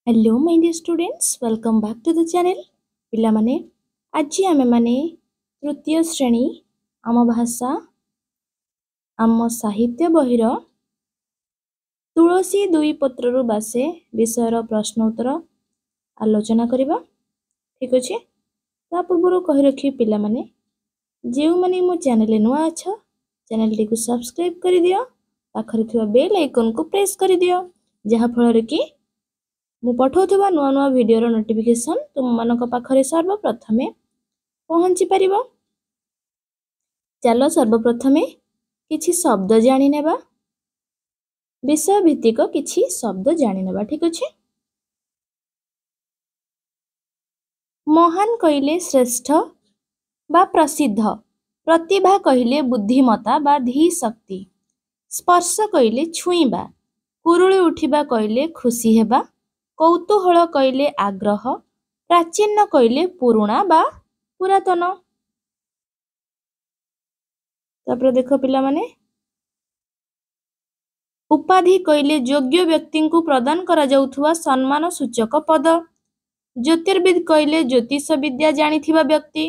Hello my dear students welcome back to the channel पिलामाने आज आमे माने तृतीय श्रेणी आम भाषा आम साहित्य बहिर तुलसी दुई पत्ररु बासे विषयर प्रश्न उत्तर आलोचना करिबा ठीक अछि ता पूर्व कहि रखी पिलामाने जेउ माने मो चैनल नुआ अछ चैनल टी को सब्सक्राइब करि दियो पाखरे थिबा बेल आइकन को प्रेस करि दियो जहा फल रे कि मु पठाउथबा नुआ नुआ वीडियो नोटिफिकेशन तुम मानक पाखरे सर्वप्रथमे पहुंची परिबो। चलो सर्वप्रथमे किछि शब्द जानि नेबा विषय भित्तिक किछि शब्द जानि नेबा ठीक अछि। महान कहिले श्रेष्ठ बा प्रसिद्ध, प्रतिभा कहिले बुद्धिमता बा धी शक्ति, स्पर्श कहिले छुईबा, कुरुଳି उठिबा कहिले खुशी हेबा, कौतूहल कहिले आग्रह, प्राचीन कहिले पुरुणा बा पुरातन। तापर देखो पिला माने उपाधि कहिले योग्य व्यक्ति को प्रदान करा जाउथुवा सम्मान सूचक पद, ज्योतिर्विद कहिले ज्योतिष विद्या जानिथिबा व्यक्ति,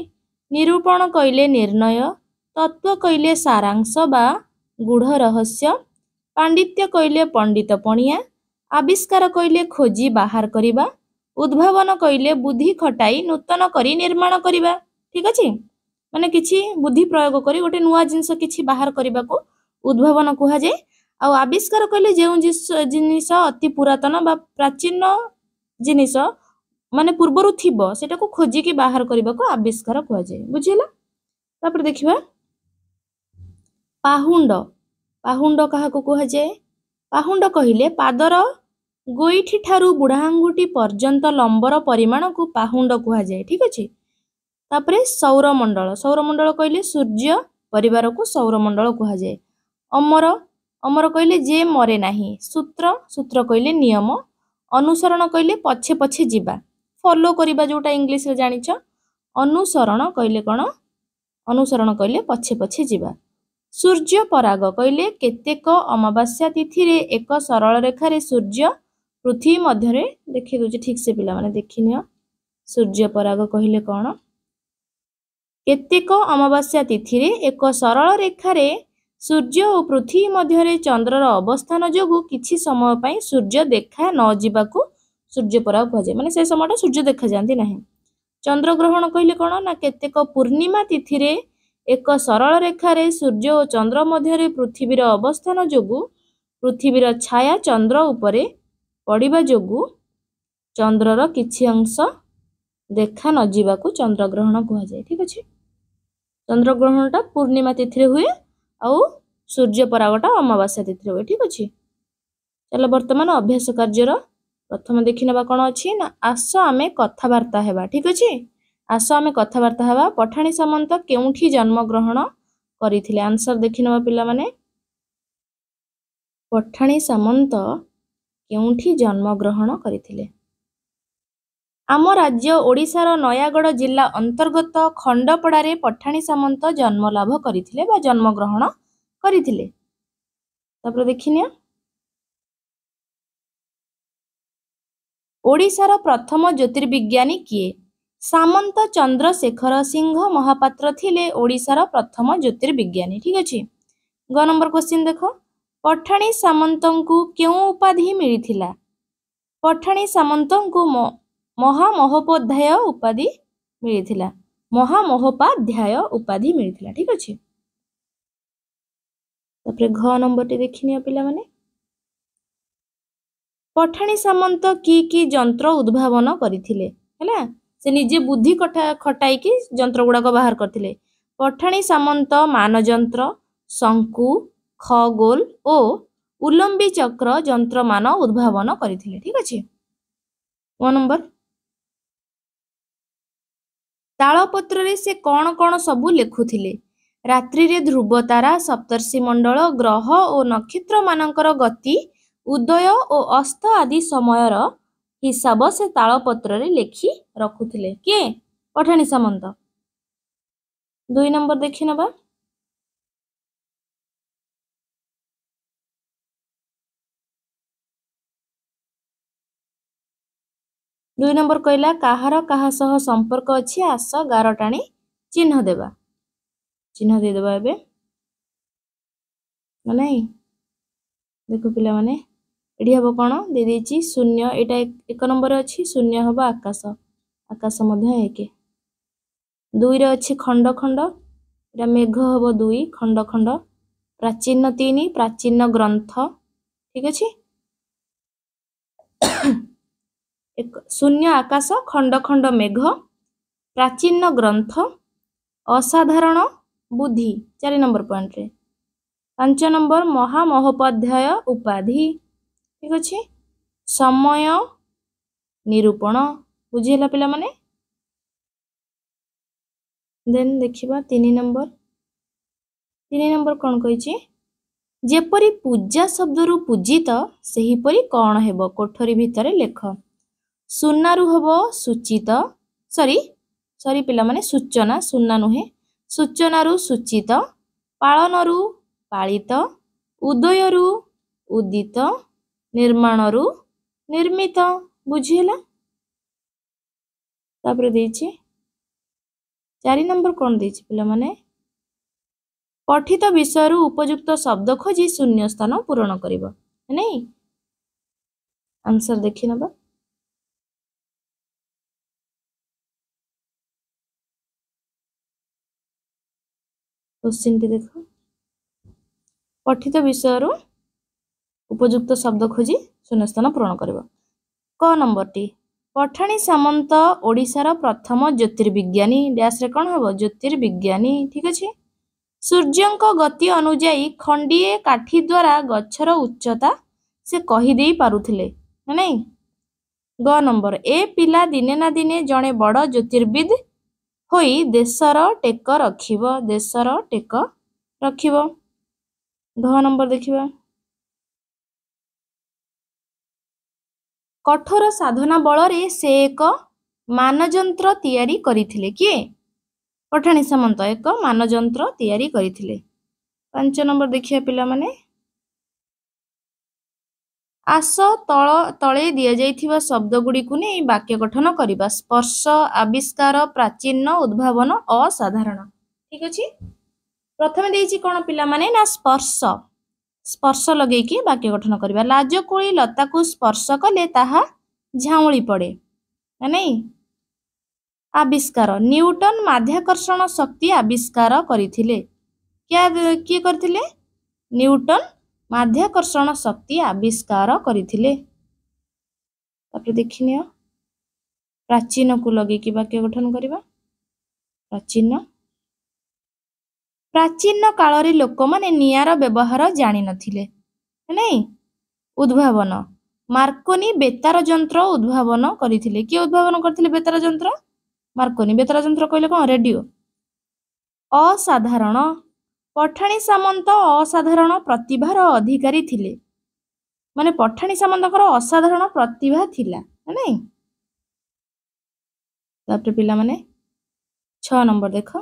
निरूपण कहिले निर्णय, तत्व कहिले सारांश बा गूढ़ रहस्य, पांडित्य कहिले पंडित पणिया, आविष्कार कहिले खोजी बाहर करिबा, उद्भावन कहिले बुद्धि खटाई नूतन करी निर्माण करिबा ठीक अछि। माने किछि बुद्धि प्रयोग करी गोटे नुआ जिंस किछि बाहर करिबा को उद्भावन कुहा जाय। आ आविष्कार कहिले जेउ जिनिस अति पुरातन बा प्राचीन जिनिस माने पूर्वरु थिबो सेटा को खोजी की बाहर करिबा को आविष्कार कुहा जाय बुझिला। तापर देखिबा पाहुंड, पाहुंड काहा को कुहा जाय, पाहुंड कहिले पादर गोइठी ठारू बुढ़ा आंगुठी पर्यंत लंबर परिमाण को पाहुंड कुहा जाय ठीक अछि। तापरे सौरमंडल, सौरमंडल कहिले सूर्य परिवार को सौरमंडल कुहा जाय। अमर, अमर कहिले जे मरे नाही, सूत्र, सूत्र कहिले नियम, अनुसरण कहिले पछे पछे जिबा फॉलो करिबा जोटा इंग्लिश रे जानिछ, अनुसरण कहिले कोन, अनुसरण कहिले पछे पछे जिबा। सूर्य पराग कहिले केतेक अमावास्या तिथि रे एक सरल रेखा रे सूर्य पृथ्वी मध्य रे देखि दोछि ठीक से पिला माने देखिनियो। सूर्य पराग कहिले कोन, केतेक अमावास्या तिथि रे एक सरल रेखा रे सूर्य और पृथ्वी मध्य रे चंद्रर अवस्थान जोगु किछि समय पई सूर्य देखा न जिबाकू सूर्य पराग कह जाय। माने से समयटा सूर्य देखा जानती नाही। चंद्र ग्रहण कहिले कोन ना केतेक पूर्णिमा तिथि रे एक सरल रेखा रे सूर्य और चंद्र मध्य रे पृथ्वीर अवस्थान जोगु पृथ्वीर छाया चंद्र उपरे पड़िबा जोगु चंद्रर किछि अंश देखा न जिबाकू चंद्र ग्रहण कह जाय ठीक अछि। चंद्र ग्रहणटा पूर्णिमा तिथि रे हुए आउ सूर्य परागटा अमावास्या तिथि रे हुए ठीक अछि। चलो वर्तमान अभ्यास कार्यर प्रथम देखि नेबा कोन अछि ना आस आमे कथावार्ता हेबा ठीक अछि। आस आमे कथावार्ता हेबा पठाणी सामंत केउठी जन्म ग्रहण करिथिले आंसर देखि नेबा पिला माने पठाणी सामंत केउठी जन्म ग्रहण करिथिले। आम राज्य ओडिशार नयागढ़ जिला अंतर्गत खंडपड़ा रे पठाणी सामंत जन्म लाभ करिथिले बा जन्म ग्रहण करिथिले। तापर देखिनिया ओडिशार प्रथम ज्योतिर्विज्ञानी किए, सामंत चंद्रशेखर सिंह महापात्र थिले ओडिशार प्रथम ज्योतिर्विज्ञानी ठीक अछि। ग नंबर क्वेश्चन देखो पठाणी सामंतंकु केउ उपाधि मिलिथिला, पठाणी सामंतंकु महामहोपाध्याय उपाधि मिलिथिला, महामहोपाध्याय उपाधि मिलिथिला ठीक अछि। तापर घ नंबर टी देखिनिया पिला माने पठाणी सामंत की जंत्र उद्भावन करिथिले हैला से निजे बुद्धि खटाई की जंत्र गुडा को बाहर करथिले। पठाणी सामंत मानजंत्र, शंकु, खगोल ओ उलंबी चक्र जंत्र मान उद्भावन करिथिले ठीक अछि। 1 नंबर तालपत्र रे से कोन कोन सबु लेखुथिले, रात्रि रे ध्रुव तारा, सप्तर्षि मंडल, ग्रह और नक्षत्र मानकर गति, उदय और अस्त आदि समयर हिसाब से तालपत्र रे लेखि रखुथिले के पठाणी सामंत। 2 नंबर देखि नबा 2 नंबर कहला काहार काहा सह संपर्क अछि आस गार टाणी चिन्ह देबा चिन्ह दे देबा एबे नहीं देखो पिला माने एडी हबो कोन दे देछि शून्य एटा 1 नंबर अछि शून्य हबो आकाश आकाश मध्य 1 2 रे अछि खंड खंड एटा मेघ हबो 2 खंड खंड प्राचीन 3 प्राचीन ग्रंथ ठीक अछि एक शून्य आकाश खंड खंड मेघ प्राचीन ग्रंथ असाधारण बुद्धि 4 नंबर पॉइंट रे 5 नंबर महामहोपाध्याय उपाधि ठीक अछि समय निरूपण बुझिला पिला माने देन देखिबा 3 नंबर कोन कहिछि जेपरी पूजा शब्दरू पूजित सही परी कोन हेबो कोठरी भितरे लेख सुनारू हबो सूचित सॉरी पिला माने सूचना सुना नुहे सूचनारू सूचित पालनरू पालित उदयरू उदित निर्माणरू निर्मित बुझिला तापर देछि 4 नंबर कोन देछि पिला माने पठित विषयरू उपयुक्त शब्द खोजी शून्य स्थान पूरण करिवो नहीं आंसर देखि नबा क्वेश्चन टी देखो पठित विषयरू उपयुक्त शब्द खोजी शून्य स्थान पूरण करिवो क नंबर टी पठाणी सामंत ओडिशार प्रथम ज्योतिर्विज्ञानी डैश रे कोन हबो ज्योतिर्विज्ञानी ठीक अछि सूर्यंक गति अनुଯାयी खंडीए काठी द्वारा गछर उच्चता से कहि देई पारुथिले नहीं ग नंबर ए पिला दिने ना दिने जणे बड़ ज्योतिर्विद होई देशर टेक रखिबो घ नंबर देखिबा कठोर साधना बलरे से एक मानजंत्र तैयारी करिथिले किए पठाणी सामंत एक मानजंत्र तैयारी करिथिले 5 नंबर देखिया पिला माने आस तले दिया जाइथिबा शब्द गुडी को नै वाक्य गठन करिबा स्पर्श आविष्कार प्राचीन उद्भावन असाधारण ठीक अछि प्रथमे देइछि कोन पिला माने ना स्पर्श लगै कि वाक्य गठन करिबा लाजकोळी लता को स्पर्श कले ताहा झाउळी पड़े नै आविष्कार न्यूटन माध्याकर्षण शक्ति आविष्कार करिथिले किए करथिले न्यूटन माध्याकर्षण शक्ति आविष्कार करिथिले तापर देखिनियो प्राचीन को लगे कि वाक्य गठन करिबा प्राचीन काल रे लोक माने नियार व्यवहार जानि नथिले नै उद्भावन मार्कोनी बेतार यंत्र उद्भावन करिथिले कि उद्भावन करथिले बेतार यंत्र मार्कोनी बेतार यंत्र कहले कोन रेडियो असाधारण पठाणी सामंत असाधारण प्रतिभार अधिकारी थिले माने पठाणी सामंतकर असाधारण प्रतिभा थिला नै तापर पिला माने 6 नंबर देखो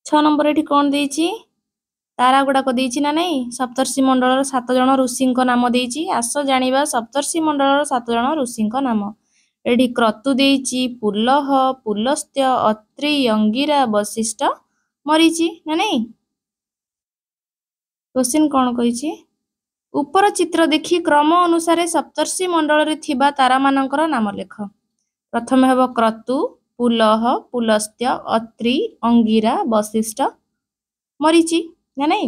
6 नंबर एठी कोन देइछि तारा गुडा को देइछि ना नै सप्तर्षि मंडलर 7 जण ऋषिंक नाम देइछि आस जानिबा सप्तर्षि मंडलर 7 जण ऋषिंक नाम एठी क्रतु देइछि पुलह पुलस्त्य अत्रि अंगिरा वशिष्ठ मरीचि ना नै क्वेश्चन कोन कहिछि ऊपर चित्र देखि क्रम अनुसार सप्तर्षि मंडल रे थिबा तारा मानकर नाम लेख प्रथम हेबो क्रतु पुलह पुलस्त्य अत्रि अंगिरा वशिष्ठ मरीचि ना नै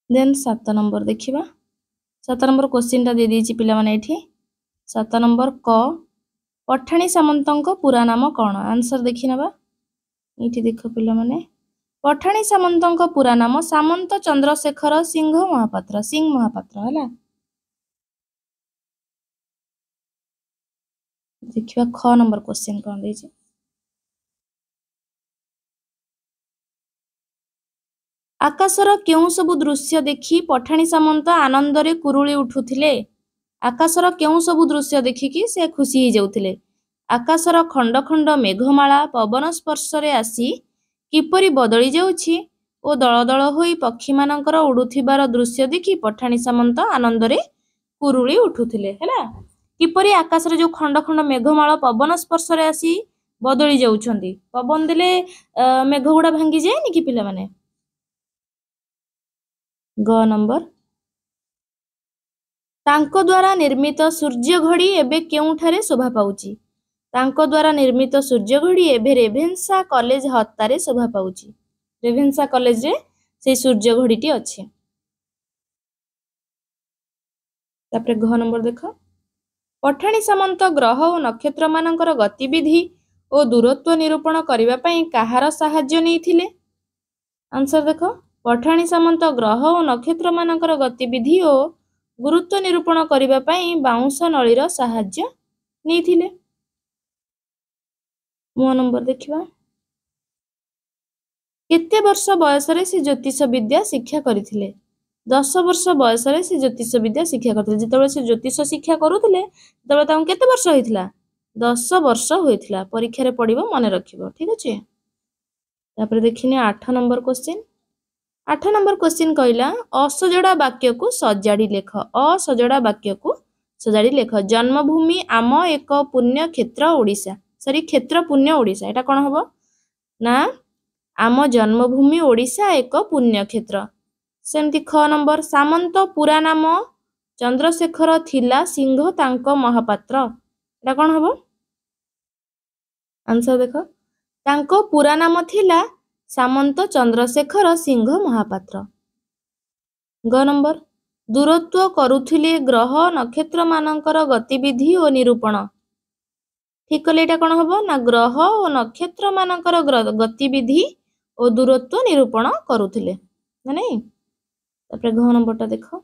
देन 7 नंबर देखिबा 7 नंबर क्वेश्चन ता दे दिछि पिला माने एठी 7 नंबर क पठाणी सामंतंक पूरा नाम कोन आंसर देखि नबा एठी देखो पिला माने पठाणी सामंतंक पूरा नाम सामंत चंद्रशेखर सिंह महापात्र हला देखिबा ख नंबर क्वेश्चन कोन देछि आकाशर केउ सबु दृश्य देखि पठाणी सामंत आनंद रे कुरुली उठुथिले आकाशर केउ सबु दृश्य देखि कि से खुशी हो जाउथिले आकाशर खंड खंड मेघमाला पवन स्पर्श रे आसी किपरि बदली जाउछि ओ दळ दळ होई पक्षी मानकर उडुथिबार दृश्य देखि पठाणी सामंत आनंद रे कुरुली उठुथिले हैला किपरि आकाश रे जो खंड खंड मेघमाल पवन स्पर्श रे आसी बदली जाउछंती पवन देले मेघ गुडा भांगी जाएनि कि पिला माने ग नंबर तांको द्वारा निर्मित सूर्य घड़ी एबे केउठारे शोभा पाउची तांको द्वारा निर्मित सूर्य घड़ी एबे रेभेन्सा कॉलेज हत्तारे शोभा पाउची रेभेन्सा कॉलेज रे से सूर्य घड़ीटी अछि तापरे घ नंबर देखो पठाणी सामंत ग्रह और नक्षत्र मानकर गतिविधि और दूरत्व निरूपण करिबा पई कहार साहाय्य नैथिले आंसर देखो पठाणी सामंत ग्रह और नक्षत्र मानकर गतिविधि और गुरुत्व निरूपण करिबा पई बाउंस नळीर साहाय्य नैथिले मो नंबर देखिबा केते वर्ष बयस रे से ज्योतिष विद्या शिक्षा करिथिले 10 वर्ष बयस रे से ज्योतिष विद्या शिक्षा करथिले जेतेबेले से ज्योतिष शिक्षा करूथिले तेबेले ताऊ केते वर्ष होइथिला 10 वर्ष होइथिला परीक्षा रे पढिबो मने रखिबो ठीक अछि तापर देखिने 8 नंबर क्वेश्चन 8 नंबर क्वेश्चन कहला असजड़ा वाक्य को सजाड़ी लेख असजड़ा वाक्य को सजाड़ी लेख जन्मभूमि आम एक पुण्य क्षेत्र ओडिशा सॉरी क्षेत्र पुण्य ओडिशा एटा कोन हबो ना आम जन्मभूमि ओडिशा एक पुण्य क्षेत्र सेमती ख नंबर सामंत पूरा नाम चंद्रशेखर थिला सिंह तांको महापात्र एटा कोन हबो आंसर देखो तांको पूरा नाम थिला सामंत चंद्रशेखर सिंह महापात्र ग नंबर दूरत्व करुथिले ग्रह नक्षत्र मानकर गतिविधि और निरूपण ठीक कले एटा कोन हबो ना ग्रह और नक्षत्र मानकर गतिविधि और दूरत्व निरूपण करुथिले ना नहीं तापर घ नंबरटा देखो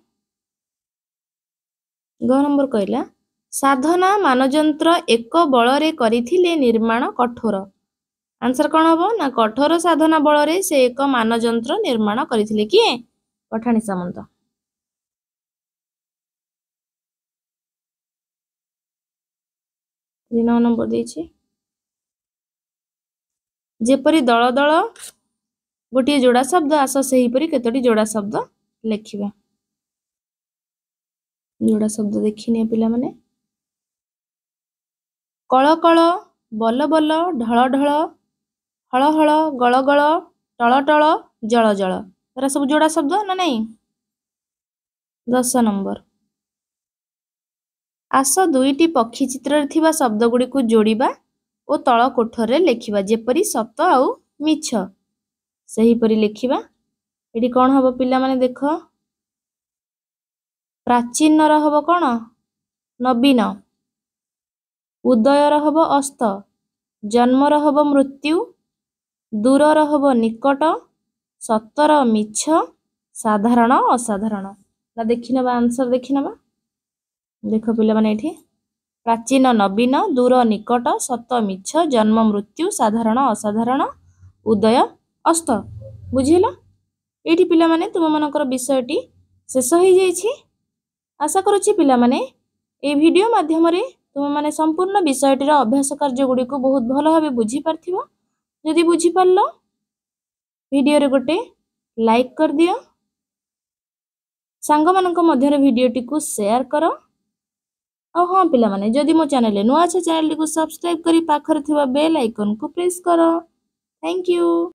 घ नंबर कहला साधना मानजंत्र एक बल रे करिथिले निर्माण कठोर आंसर कौन हम ना कठोर साधना बल रे से एक मानजंत्र निर्माण करिथिले किए पठाणी सामंत 9 नंबर देछि जेपरी दल दल गोटे जोड़ा शब्द आस सही परी केतोटी जोड़ा शब्द लेखिबा जोड़ा शब्द देखिने पिला माने कळ कळ बल बल ढळ ढळ हळ हळ गळ गळ टळ टळ जळ जळ एरा सब जोड़ा शब्द ना नहीं 10 नंबर आस दुईटी पक्षी चित्र रे थिबा शब्द गुडी को जोड़ीबा ओ तळ कोठर रे लेखिबा जेपरी सत आउ मिछ सही परी लेखिबा एडी कोन हबो पिला माने देखो प्राचीन र हबो कोन नवीन उदय र हबो अस्त जन्म र हबो मृत्यु दूर र हबो निकट सतर मिछ साधारण असाधारण ना देखिनबा आंसर देखिनबा देखो पिला माने एठी प्राचीन नवीन दूर निकट सत मिछ जन्म मृत्यु साधारण असाधारण उदय अस्त बुझिला एठी पिला माने तुम मनकर विषयटी शेष हो जाइछि आशा करूछि पिला माने ए वीडियो माध्यम रे तुम माने संपूर्ण विषयटीर अभ्यास कार्य गुडी को बहुत भलो भाबे बुझी पारथिबो जदि बुझी पारलो वीडियो रे गोटे लाइक कर दियो सांग मानक मध्य वीडियोटी को शेयर करो और हाँ पिला माने जदि मो चैनल नुआ अच्छा चैनल को सब्सक्राइब करी पाखर थिबा बेल आइकन को प्रेस करो थैंक यू।